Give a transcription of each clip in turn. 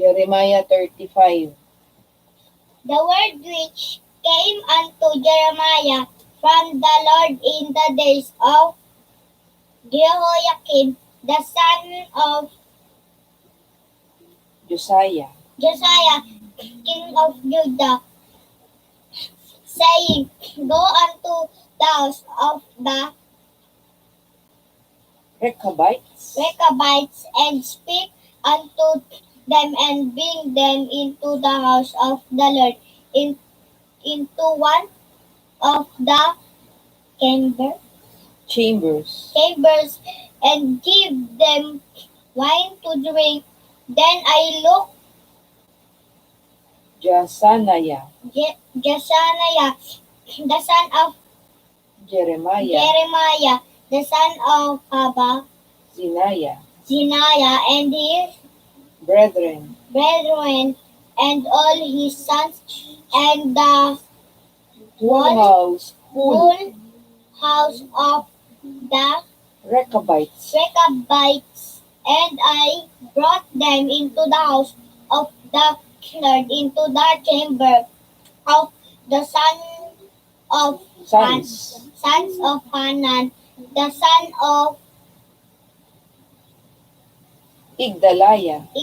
Jeremiah 35. The word which came unto Jeremiah from the Lord in the days of Jehoiakim, the son of Josiah, king of Judah, saying, Go unto the house of the Rechabites, and speak unto them, and bring them into the house of the Lord, into one of the chambers, and give them wine to drink. Then I looked, Jasaniah, the son of Jeremiah, the son of Zeniah, and his brethren, and all his sons, and the whole whole house of the Rechabites, and I brought them into the house of the Lord, into the chamber of the sons of Hanan, the son of Igdaliah, a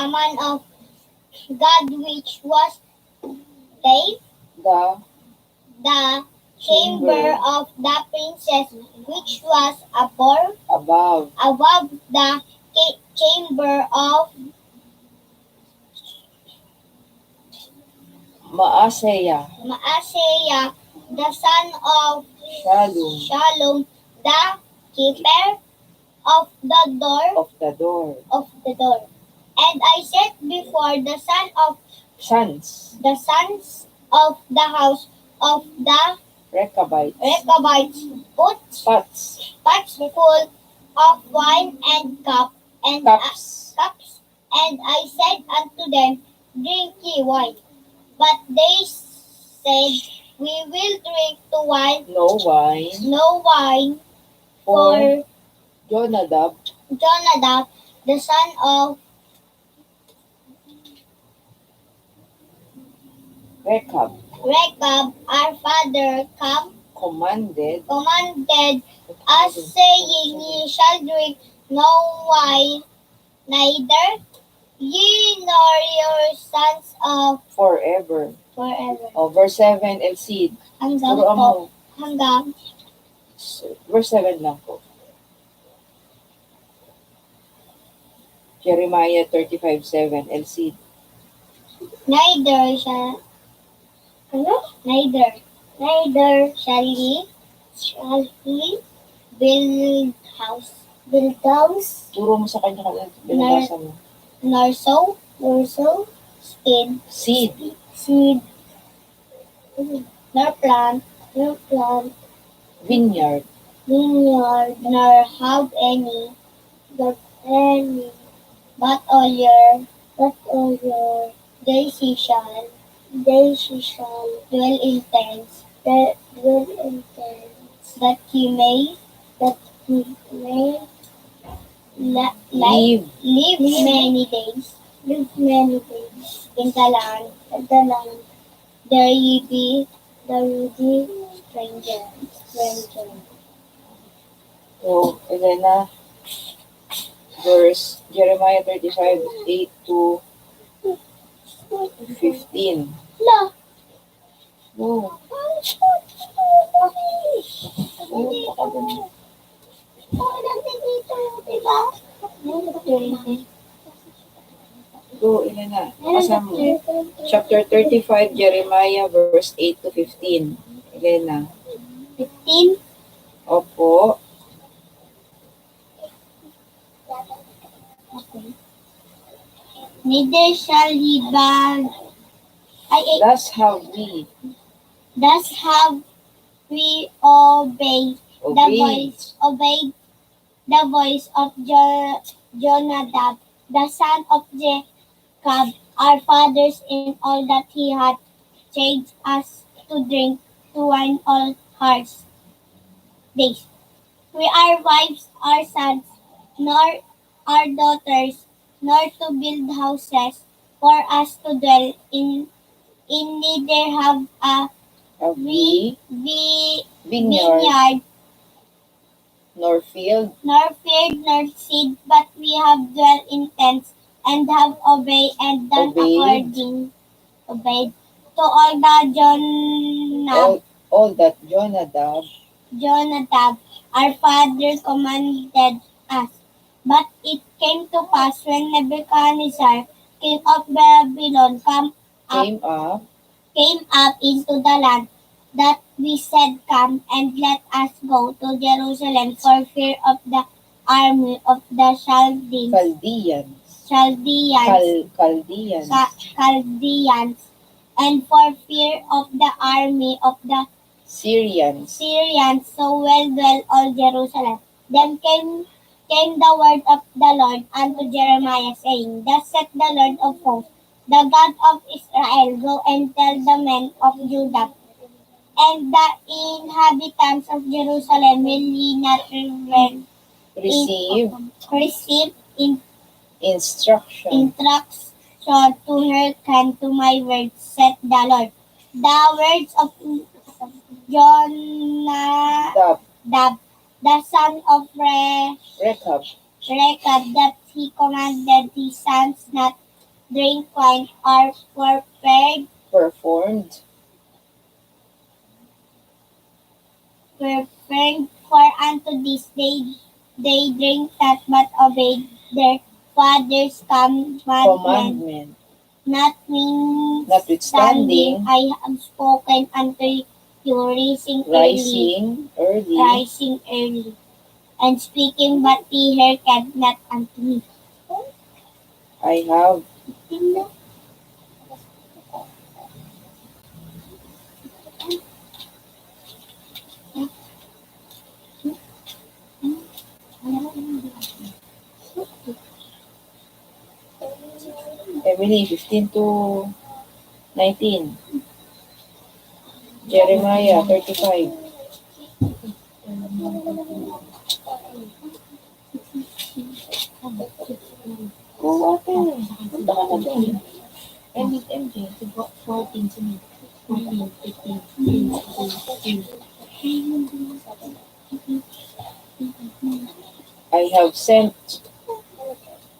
man of God, which was the chamber of the princess, which was above the chamber of Maaseiah, the son of Shallum, the keeper of the door. And I set before the sons of the house of the Rechabites, pots full of wine and cups. And I said unto them, Drink ye wine. But they said, We will drink to wine, no wine, for Jonadab, the son of Rechab, our father, commanded us, saying, Ye shall drink no wine, neither ye nor your sons of forever. forever. Verse 7, El Cid. Hanggang Verse 7 lang po. Jeremiah 35:7, El Cid. Neither shall he build house, Turo mo sa kanya kung binabasa mo. nor sow seed, nor plant Vineyard, nor have any, but all your days he shall dwell in tents, that he may live live many days in the land. There ye be strangers. So, Elena, verse Jeremiah 35:8 to 15. La. Oh. Go, Elena. Kasama mo. Chapter 35, Jeremiah, verse 8 to 15. Elena. 15. Opo. Okay. Neither shall he bag. Thus have we obeyed the voice of Jonadab, the son of Jacob, our fathers, in all that he had changed us to drink to wine all harsh days. We are wives, our sons, nor our daughters, nor to build houses for us to dwell in neither have a Have we vineyard, vineyard, nor field, nor field, nor seed, but we have dwelt in tents, and have obeyed and done obeyed to all that all that Jonadab, our father commanded us. But it came to pass when Nebuchadnezzar, king of Babylon, came up came up into the land, that we said, Come and let us go to Jerusalem for fear of the army of the Chaldeans, and for fear of the army of the Syrians, so well dwell all Jerusalem. Then came the word of the Lord unto Jeremiah, saying, Thus saith the Lord of hosts, the God of Israel, go and tell the men of Judah and the inhabitants of Jerusalem, will ye not receive instruction to hearken to my words, saith the Lord. The words of Jonadab, the son of Rechab, that he commanded his sons not drink wine, are performed for unto this they drink not, but obey their father's commandment. Notwithstanding, I have spoken unto you, rising early, and speaking, but ye hearkened not unto me. I have 15 to 19. Jeremiah 35. Go ate. Punta ka na doon. MJ. 14 to 14, 15, 16.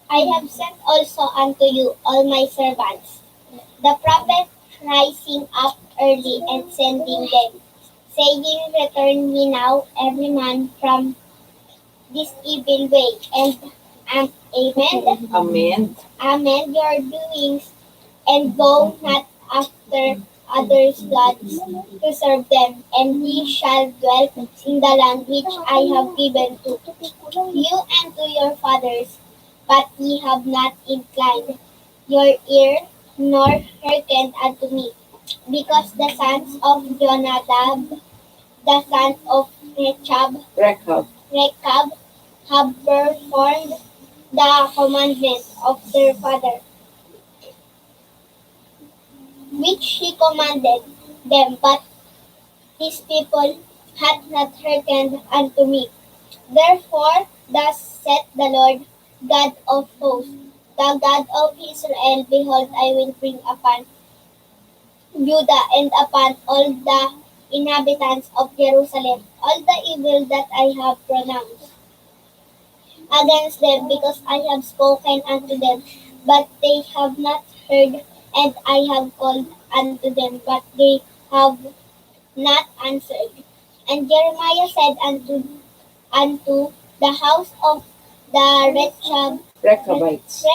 I have sent also unto you all my servants, the prophets, rising up early and sending them, saying, Return ye now, every man from this evil way, and amend your doings, and go not after others' gods to serve them, and ye shall dwell in the land which I have given to you and to your fathers. But ye have not inclined your ear, nor hearkened unto me, because the sons of Jonadab, the sons of Rechab, have performed the commandment of their father, which he commanded them, but his people hath not hearkened unto me. Therefore, thus saith the Lord God of hosts, the God of Israel, Behold, I will bring upon Judah and upon all the inhabitants of Jerusalem all the evil that I have pronounced against them, because I have spoken unto them, but they have not heard, and I have called unto them, but they have not answered. And Jeremiah said unto the house of the Rechabites,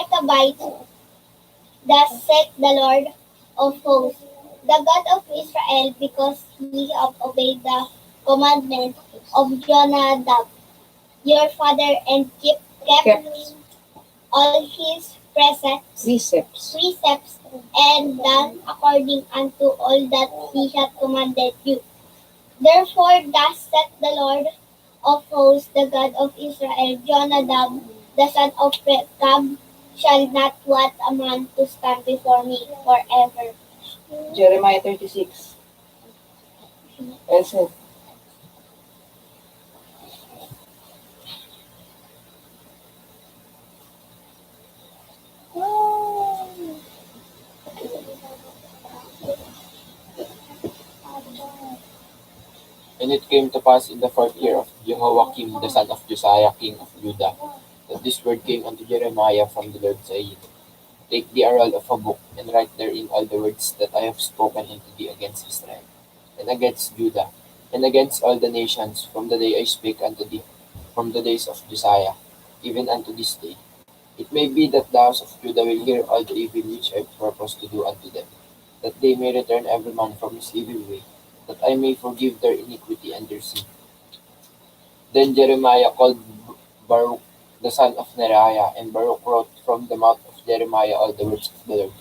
Thus saith the Lord of hosts, the God of Israel, because ye have obeyed the commandment of Jonadab your father, and kept all his precepts, and done according unto all that he hath commanded you. Therefore thus saith the Lord of hosts, the God of Israel, Jonadab, the son of Rechab, shall not want a man to stand before me forever. Jeremiah 36. Elsa. And it came to pass in the 4th year of Jehoiakim the son of Josiah king of Judah, that this word came unto Jeremiah from the Lord, saying, Take thee a roll of a book, and write therein all the words that I have spoken unto thee against Israel, and against Judah, and against all the nations, from the day I spake unto thee, from the days of Josiah, even unto this day. It may be that the house of Judah will hear all the evil which I purpose to do unto them, that they may return every man from his evil way, that I may forgive their iniquity and their sin. Then Jeremiah called Baruch the son of Neriah, and Baruch wrote from the mouth of Jeremiah all the words of the Lord,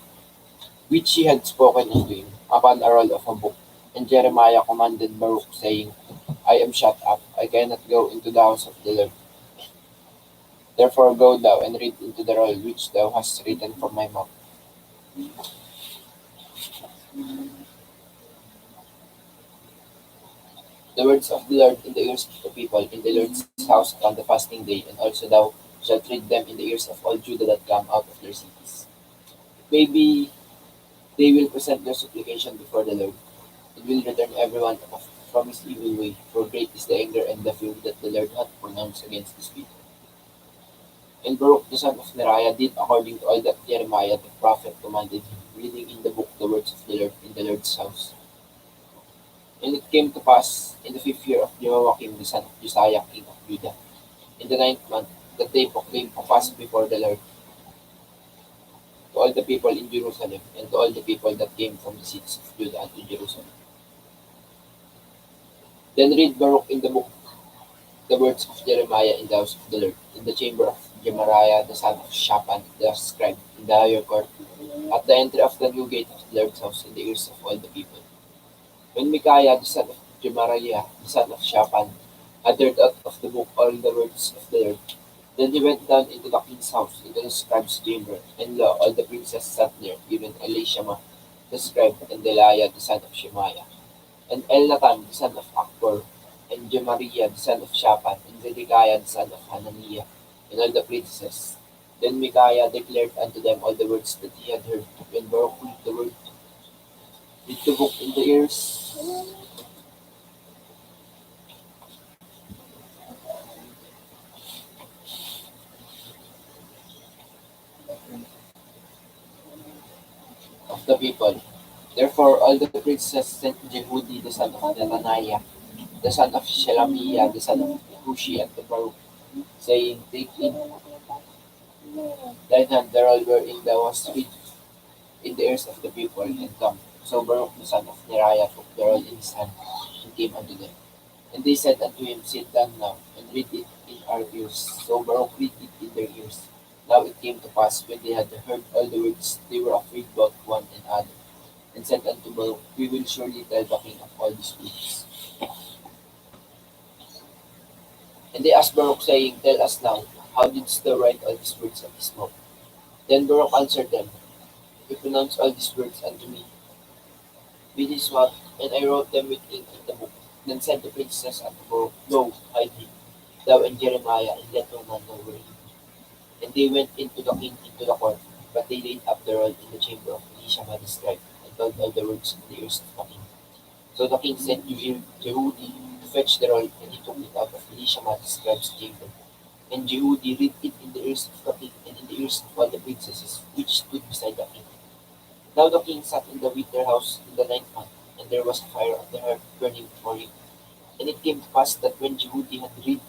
which he had spoken unto him, upon a roll of a book. And Jeremiah commanded Baruch, saying, I am shut up, I cannot go into the house of the Lord. Therefore go thou and read into the roll which thou hast written from my mouth. The words of the Lord in the ears of the people in the Lord's house upon the fasting day, and also thou shalt read them in the ears of all Judah that come out of their cities. Maybe they will present their supplication before the Lord, and will return every one from his evil way, for great is the anger and the fury that the Lord hath pronounced against his people. And Baruch the son of Neriah did according to all that Jeremiah the prophet commanded him, reading in the book the words of the Lord in the Lord's house. And it came to pass in the 5th year of Jehoiakim the son of Josiah king of Judah, in the 9th month, that they proclaimed a fast before the Lord to all the people in Jerusalem, and to all the people that came from the cities of Judah unto Jerusalem. Then read Baruch in the book the words of Jeremiah in the house of the Lord, in the chamber of Gemariah the son of Shaphan the scribe, in the higher court, at the entry of the new gate of the Lord's house, in the ears of all the people. When Micaiah the son of Gemariah the son of Shaphan had heard out of the book all the words of the Lord, then he went down into the king's house, into the scribe's chamber, and lo, all the princes sat there, even Elishama the scribe, and Delaiah the son of Shemaiah, and Elnathan the son of Akbor, and Gemariah the son of Shaphan, and Zedekiah the son of Hananiah, and all the princes. Then Micaiah declared unto them all the words that he had heard, when Baruch read the book in the ears of the people. Therefore all the princes sent Jehudi the son of Nethaniah, the son of Shelemiah, the son of Hushi, unto Baruch, saying, Take in thine hand the roll wherein thou hast read in the ears of the people, and come. So Baruch the son of Neriah took the roll in his hand, and came unto them. And they said unto him, Sit down now, and read it in our ears. So Baruch read it in their ears. Now it came to pass, when they had heard all the words, they were afraid both one and other, and said unto Baruch, We will surely tell the king of all these words. And they asked Baruch, saying, Tell us now, how didst thou write all these words of his mouth? Then Baruch answered them, He pronounced all these words unto me with his mouth, and I wrote them with ink in the book. Then said the princess unto Baruch, Go, hide him, thou and Jeremiah, and let no man know where he is. And they went into the king into the court, but they laid up the roll in the chamber of Elishama the scribe, and told all the words in the ears of the king. So the king sent Jehudi to fetch the roll, and he took it out of Elishama the scribe's chamber. And Jehudi read it in the ears of the king, and in the ears of all the princesses which stood beside the king. Now the king sat in the winter house in the 9th month, and there was a fire on the hearth burning before him. And it came to pass that when Jehudi had read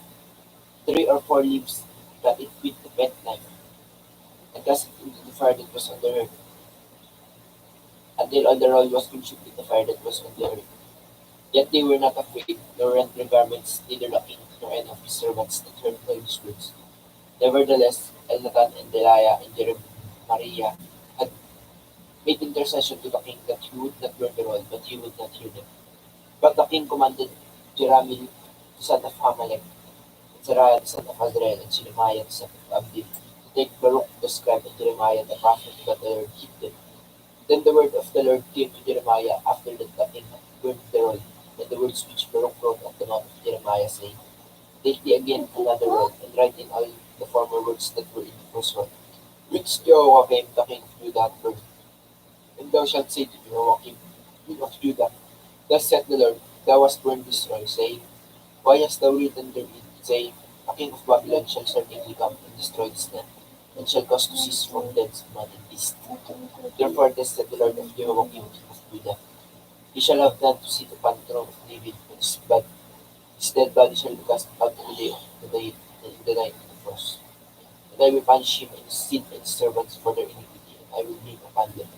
3 or 4 leaves, cut it with the penknife, and cast it into the fire that was on the hearth, until all the roll was consumed with the fire that was on the earth. Yet they were not afraid, nor rent their garments, neither the king nor any of his servants that heard all these words. Nevertheless, Elnathan and Delaiah and Jeremiah had made intercession to the king that he would not burn the roll, but he would not hear them. But the king commanded Jerameel the son of Hamelech, and Seraiah the son of Azrael, and Shelemiah the son of Abdil, to take Baruch the scribe and Jeremiah the prophet, but the Lord hid them. Then the word of the Lord came to Jeremiah after that the king had burned the roll, and the words which Baruch wrote at the mouth of Jeremiah, saying, Take thee again another roll, and write in all the former words that were in the first roll, which Jehoiakim the king of Judah had burned. And thou shalt say to Jehoiakim, king of Judah, Thus saith the Lord, thou hast burned this scroll, saying, Why hast thou written therein, saying, A king of Babylon shall certainly come and destroy this land, and shall cause to cease from thence man and beast. Therefore thus said the Lord of Jehoiakim king of Judah, He shall have none to sit upon the throne of David, and his dead body shall be cast out in the day of the day, and in the night of the frost. And I will punish him and his seed and his servants for their iniquity, and I will bring upon them,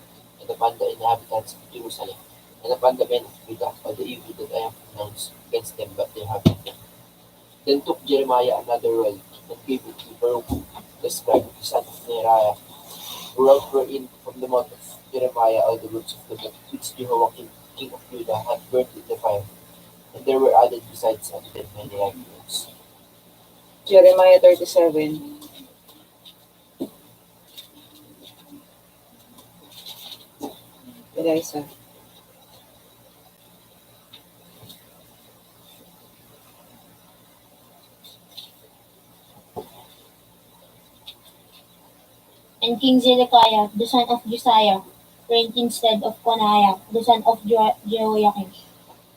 and upon the inhabitants of Jerusalem, and upon the men of Judah, all the evil that I have pronounced against them, but they have not done. Then took Jeremiah another roll, and gave it to Baruch, the scribe, the son of Neriah, who wrote wherein from the mouth of Jeremiah all the words of the book which Jehoiakim king of Judah had burnt with the fire, and there were added besides unto them many like words. Jeremiah 37. Eliza. And King Zedekiah, the son of Josiah, reigned instead of Coniah, the son of Jehoiakim,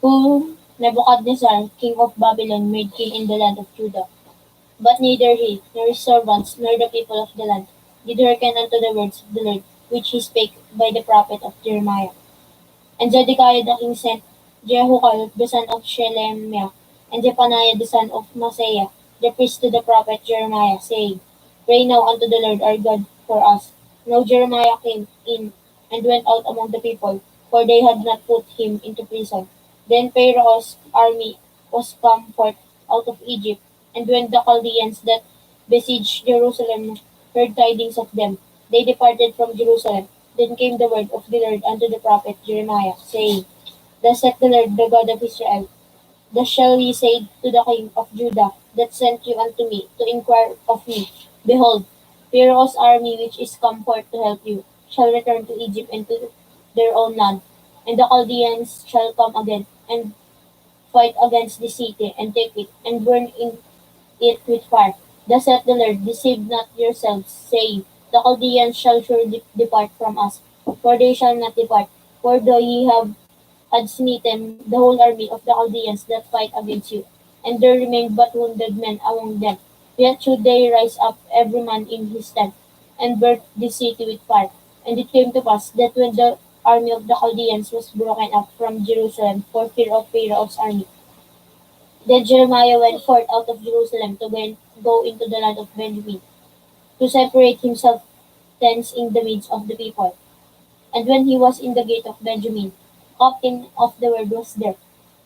whom Nebuchadnezzar, king of Babylon, made king in the land of Judah. But neither he, nor his servants, nor the people of the land, did hearken unto the words of the Lord, which he spake by the prophet of Jeremiah. And Zedekiah the king sent Jehukal, the son of Shelemiah, and Zephaniah the son of Maaseiah, the priest to the prophet Jeremiah, saying, Pray now unto the Lord our God for us. Now Jeremiah came in and went out among the people, for they had not put him into prison. Then Pharaoh's army was come forth out of Egypt, and when the Chaldeans that besieged Jerusalem heard tidings of them, they departed from Jerusalem. Then came the word of the Lord unto the prophet Jeremiah, saying, Thus saith the Lord, the God of Israel, Thus shall ye say to the king of Judah, that sent you unto me, to inquire of me, Behold, Pharaoh's army which is come forth to help you, shall return to Egypt and to their own land, and the Chaldeans shall come again, and fight against the city, and take it, and burn in it with fire. Thus saith the Lord, Deceive not yourselves, saying, The Chaldeans shall surely depart from us, for they shall not depart. For though ye had smitten the whole army of the Chaldeans that fight against you, and there remained but wounded men among them, yet should they rise up every man in his tent, and burn the city with fire. And it came to pass that when the army of the Chaldeans was broken up from Jerusalem for fear of Pharaoh's army, then Jeremiah went forth out of Jerusalem to go into the land of Benjamin, to separate himself thence in the midst of the people. And when he was in the gate of Benjamin, captain of the ward was there,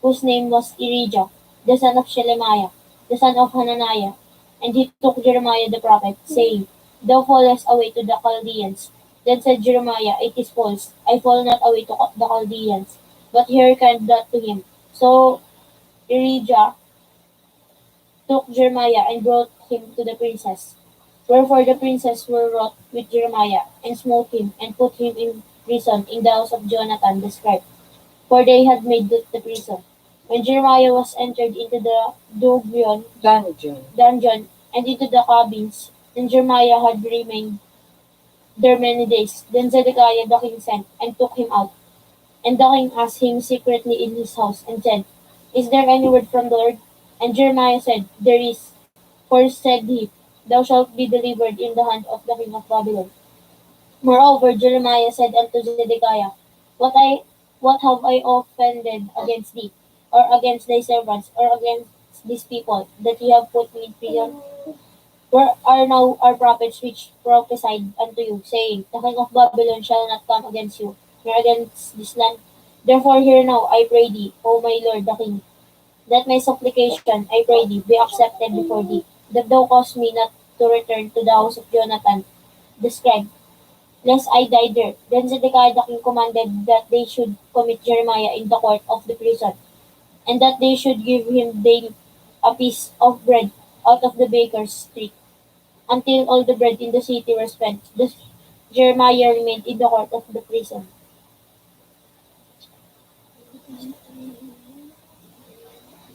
whose name was Irijah, the son of Shelemiah, the son of Hananiah. And he took Jeremiah the prophet, saying, Thou fallest away to the Chaldeans. Then said Jeremiah, It is false, I fall not away to the Chaldeans. But he hearkened not to him. So Irijah took Jeremiah and brought him to the princess. Wherefore the princes were wroth with Jeremiah, and smote him, and put him in prison in the house of Jonathan the scribe, for they had made the prison. When Jeremiah was entered into the dungeon and into the cabins, and Jeremiah had remained there many days, then Zedekiah the king sent, and took him out. And the king asked him secretly in his house, and said, Is there any word from the Lord? And Jeremiah said, There is. For said he, Thou shalt be delivered in the hand of the king of Babylon. Moreover Jeremiah said unto Zedekiah, What have I offended against thee, or against thy servants, or against these people, that ye have put me in prison? Where are now our prophets which prophesied unto you, saying, The king of Babylon shall not come against you, nor against this land? Therefore hear now, I pray thee, O my lord the king, that my supplication, I pray thee, be accepted before thee, that thou cause me not to return to the house of Jonathan the scribe, lest I die there. Then Zedekiah the king commanded that they should commit Jeremiah in the court of the prison, and that they should give him daily a piece of bread out of the baker's street, until all the bread in the city were spent. Thus Jeremiah remained in the court of the prison.